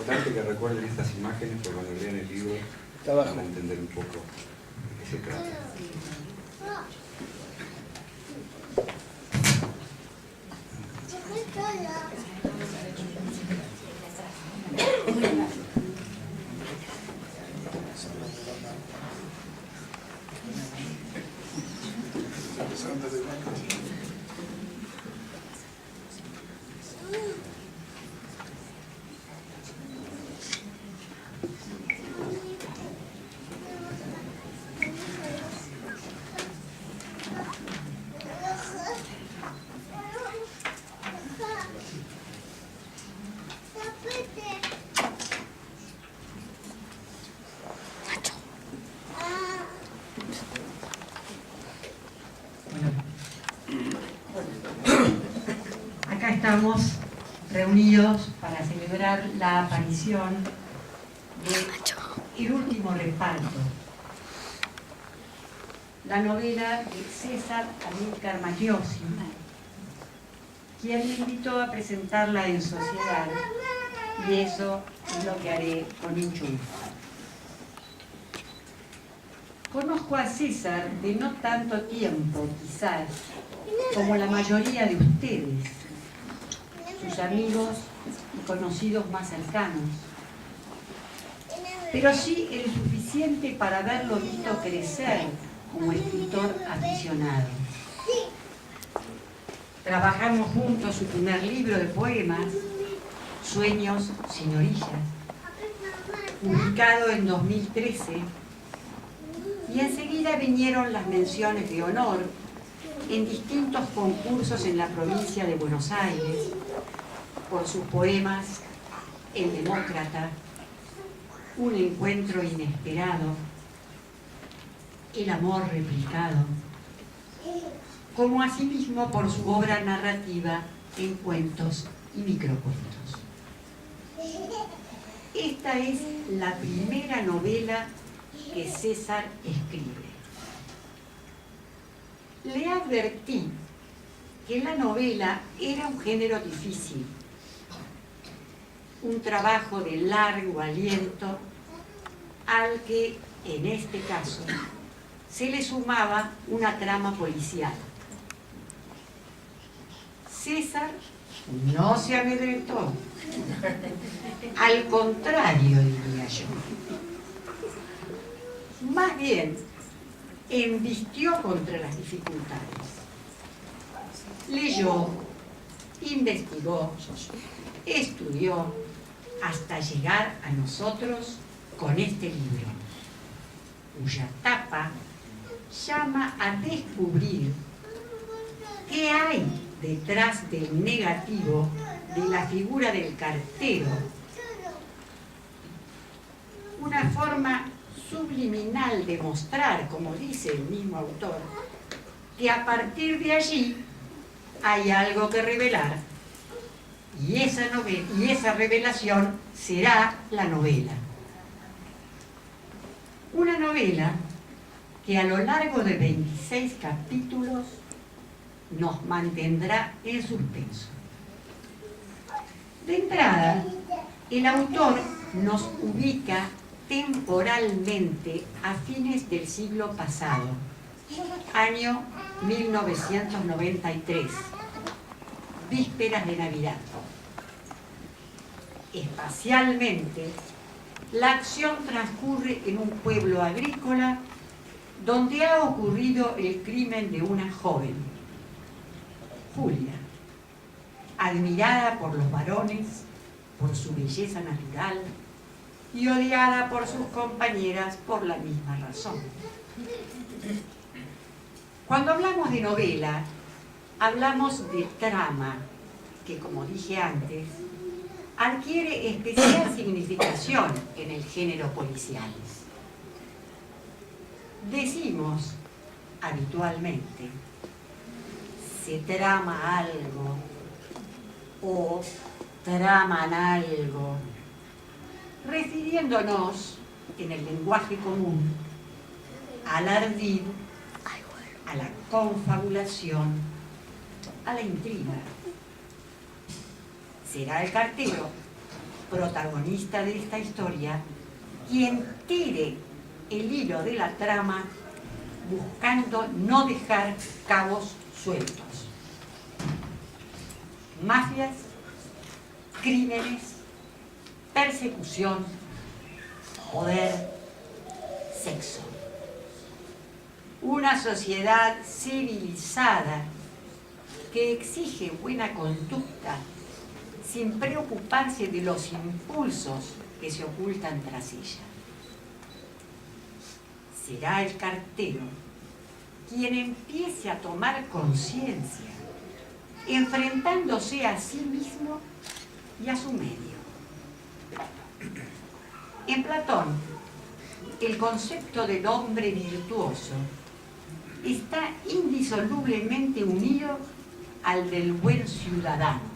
importante que recuerden estas imágenes, porque cuando lean el libro van a entender un poco de qué se trata. Acá estamos reunidos para celebrar la aparición de El último reparto, la novela de César Amílcar Magliozzi, quien me invitó a presentarla en sociedad, y eso es lo que haré con mucho gusto. Conozco a César de no tanto tiempo, quizás, como la mayoría de ustedes, sus amigos y conocidos más cercanos, pero sí el suficiente para haberlo visto crecer como escritor aficionado. Trabajamos juntos su primer libro de poemas, Sueños sin orillas, publicado en 2013, y enseguida vinieron las menciones de honor en distintos concursos en la provincia de Buenos Aires, por sus poemas El Demócrata, Un encuentro inesperado, El amor replicado, como asimismo por su obra narrativa en cuentos y microcuentos. Esta es la primera novela que César escribe. Le advertí que la novela era un género difícil, un trabajo de largo aliento al que, en este caso, se le sumaba una trama policial. César no se amedrentó, al contrario, diría yo. Más bien, embistió contra las dificultades. Leyó, investigó, estudió, hasta llegar a nosotros con este libro, cuya tapa llama a descubrir qué hay detrás del negativo de la figura del cartero. Una forma subliminal de mostrar, como dice el mismo autor, que a partir de allí hay algo que revelar, y esa revelación será la novela. Una novela que a lo largo de 26 capítulos nos mantendrá en suspenso. De entrada, el autor nos ubica temporalmente a fines del siglo pasado, año 1993, vísperas de Navidad. Espacialmente, la acción transcurre en un pueblo agrícola donde ha ocurrido el crimen de una joven, Julia, admirada por los varones por su belleza natural y odiada por sus compañeras por la misma razón. Cuando hablamos de novela, hablamos de trama, que, como dije antes, adquiere especial significación en el género policial. Decimos habitualmente, se trama algo o traman algo, refiriéndonos en el lenguaje común al ardid, a la confabulación, a la intriga. ¿Será el cartero protagonista de esta historia, quien tire el hilo de la trama buscando no dejar cabos sueltos. Mafias, crímenes, persecución, poder, sexo. Una sociedad civilizada que exige buena conducta sin preocuparse de los impulsos que se ocultan tras ella. Será el cartero quien empiece a tomar conciencia, enfrentándose a sí mismo y a su medio. En Platón, el concepto del hombre virtuoso está indisolublemente unido al del buen ciudadano.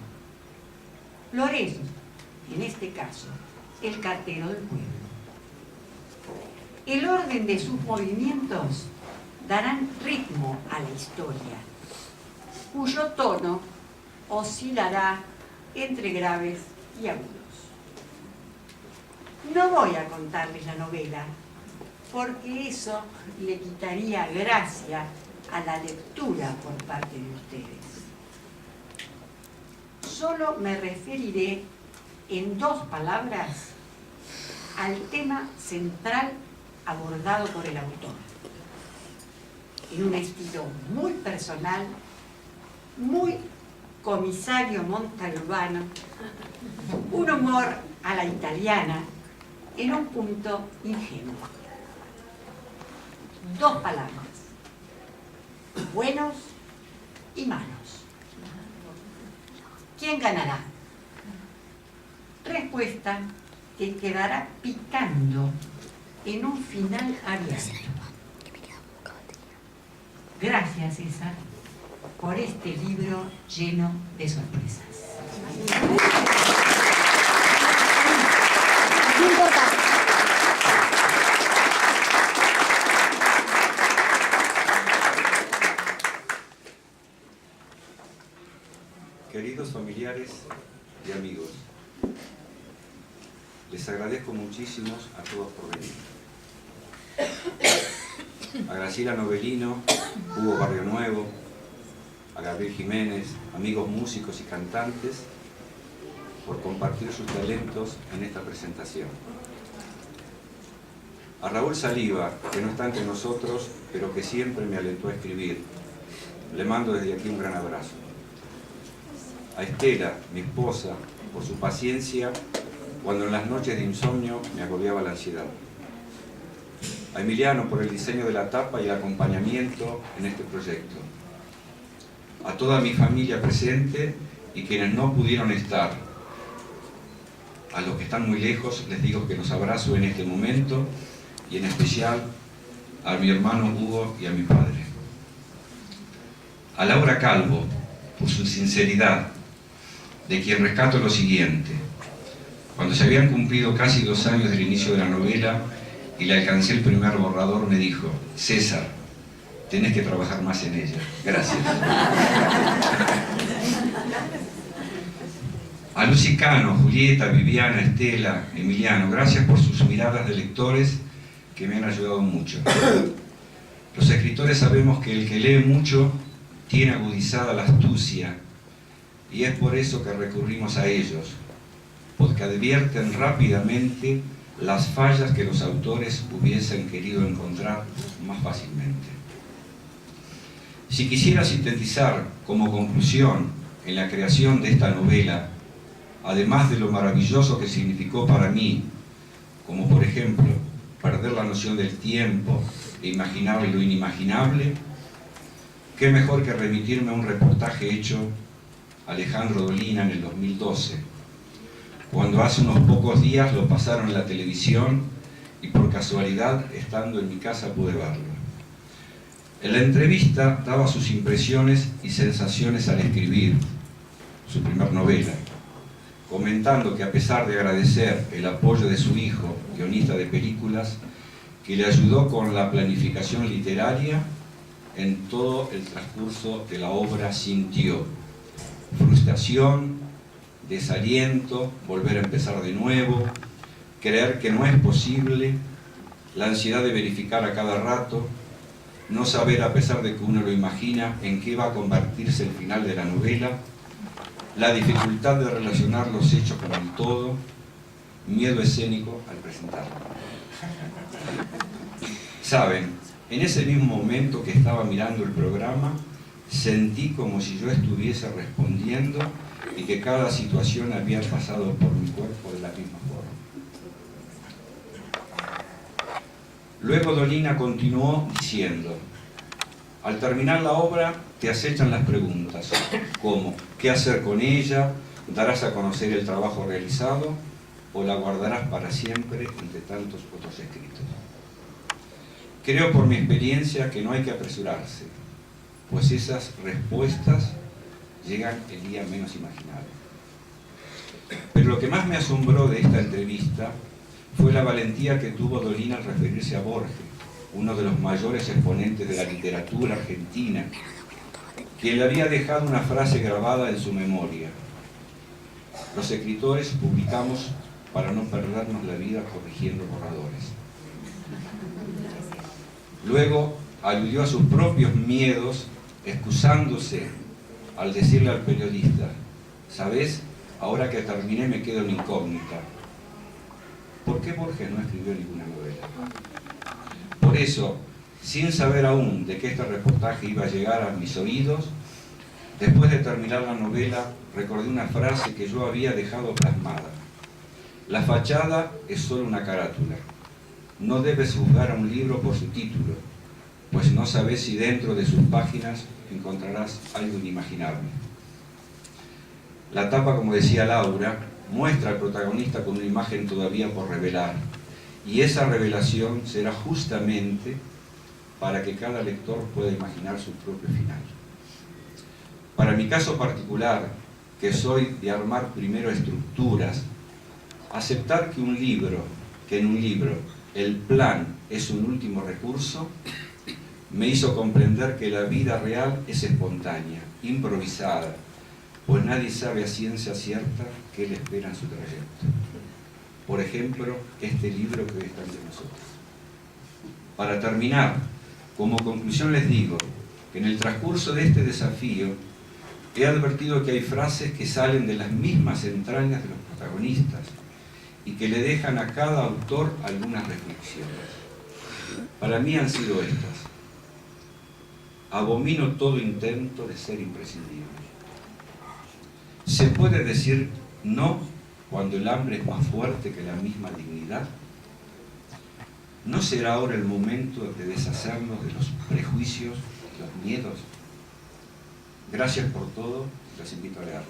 Lorenzo, en este caso, el cartero del pueblo. El orden de sus movimientos darán ritmo a la historia, cuyo tono oscilará entre graves y agudos. No voy a contarles la novela, porque eso le quitaría gracia a la lectura por parte de ustedes. Solo me referiré en 2 palabras al tema central abordado por el autor, en un estilo muy personal, muy Comisario Montalbano, un humor a la italiana, en un punto ingenuo. 2 palabras: buenos y malos. ¿Quién ganará? Respuesta que quedará picando en un final abierto. Gracias, César, por este libro lleno de sorpresas. No importa. Queridos familiares y amigos, les agradezco muchísimo a todos por venir. A Graciela Novelino, Hugo Barrio Nuevo, a Gabriel Jiménez, amigos músicos y cantantes, por compartir sus talentos en esta presentación. A Raúl Saliba, que no está entre nosotros, pero que siempre me alentó a escribir, le mando desde aquí un gran abrazo. A Estela, mi esposa, por su paciencia cuando en las noches de insomnio me agobiaba la ansiedad. A Emiliano por el diseño de la tapa y el acompañamiento en este proyecto. A toda mi familia presente y quienes no pudieron estar. A los que están muy lejos les digo que los abrazo en este momento y en especial a mi hermano Hugo y a mi padre. A Laura Calvo por su sinceridad, de quien rescato lo siguiente. Cuando se habían cumplido casi 2 años del inicio de la novela y le alcancé el primer borrador, me dijo: César, tenés que trabajar más en ella. Gracias. A Lucy Cano, Julieta, Viviana, Estela, Emiliano, gracias por sus miradas de lectores que me han ayudado mucho. Los escritores sabemos que el que lee mucho tiene agudizada la astucia, y es por eso que recurrimos a ellos, porque advierten rápidamente las fallas que los autores hubiesen querido encontrar más fácilmente. Si quisiera sintetizar como conclusión en la creación de esta novela, además de lo maravilloso que significó para mí, como por ejemplo perder la noción del tiempo e imaginar lo inimaginable, qué mejor que remitirme a un reportaje hecho Alejandro Dolina en el 2012, cuando hace unos pocos días lo pasaron en la televisión y por casualidad, estando en mi casa, pude verlo. En la entrevista daba sus impresiones y sensaciones al escribir su primer novela, comentando que a pesar de agradecer el apoyo de su hijo, guionista de películas, que le ayudó con la planificación literaria, en todo el transcurso de la obra sintió frustración, desaliento, volver a empezar de nuevo, creer que no es posible, la ansiedad de verificar a cada rato, no saber, a pesar de que uno lo imagina, en qué va a convertirse el final de la novela, la dificultad de relacionar los hechos con el todo, miedo escénico al presentarlo. Saben, en ese mismo momento que estaba mirando el programa, sentí como si yo estuviese respondiendo y que cada situación había pasado por mi cuerpo de la misma forma. Luego Dolina continuó diciendo: al terminar la obra te acechan las preguntas, como ¿qué hacer con ella? ¿Darás a conocer el trabajo realizado? ¿O la guardarás para siempre entre tantos otros escritos? Creo por mi experiencia que no hay que apresurarse, pues esas respuestas llegan el día menos imaginado. Pero lo que más me asombró de esta entrevista fue la valentía que tuvo Dolina al referirse a Borges, uno de los mayores exponentes de la literatura argentina, quien le había dejado una frase grabada en su memoria: los escritores publicamos para no perdernos la vida corrigiendo borradores. Luego aludió a sus propios miedos, excusándose al decirle al periodista: ¿sabes? Ahora que terminé me quedo en incógnita. ¿Por qué Borges no escribió ninguna novela? Por eso, sin saber aún de que este reportaje iba a llegar a mis oídos, después de terminar la novela, recordé una frase que yo había dejado plasmada: la fachada es solo una carátula. No debes juzgar a un libro por su título, pues no sabes si dentro de sus páginas encontrarás algo inimaginable. La tapa, como decía Laura, muestra al protagonista con una imagen todavía por revelar, y esa revelación será justamente para que cada lector pueda imaginar su propio final. Para mi caso particular, que soy de armar primero estructuras, aceptar que en un libro el plan es un último recurso, me hizo comprender que la vida real es espontánea, improvisada, pues nadie sabe a ciencia cierta qué le espera en su trayecto. Por ejemplo, este libro que hoy está ante nosotros. Para terminar, como conclusión les digo que en el transcurso de este desafío he advertido que hay frases que salen de las mismas entrañas de los protagonistas y que le dejan a cada autor algunas reflexiones. Para mí han sido estas: abomino todo intento de ser imprescindible. ¿Se puede decir no cuando el hambre es más fuerte que la misma dignidad? ¿No será ahora el momento de deshacernos de los prejuicios y los miedos? Gracias por todo, los invito a leerlo.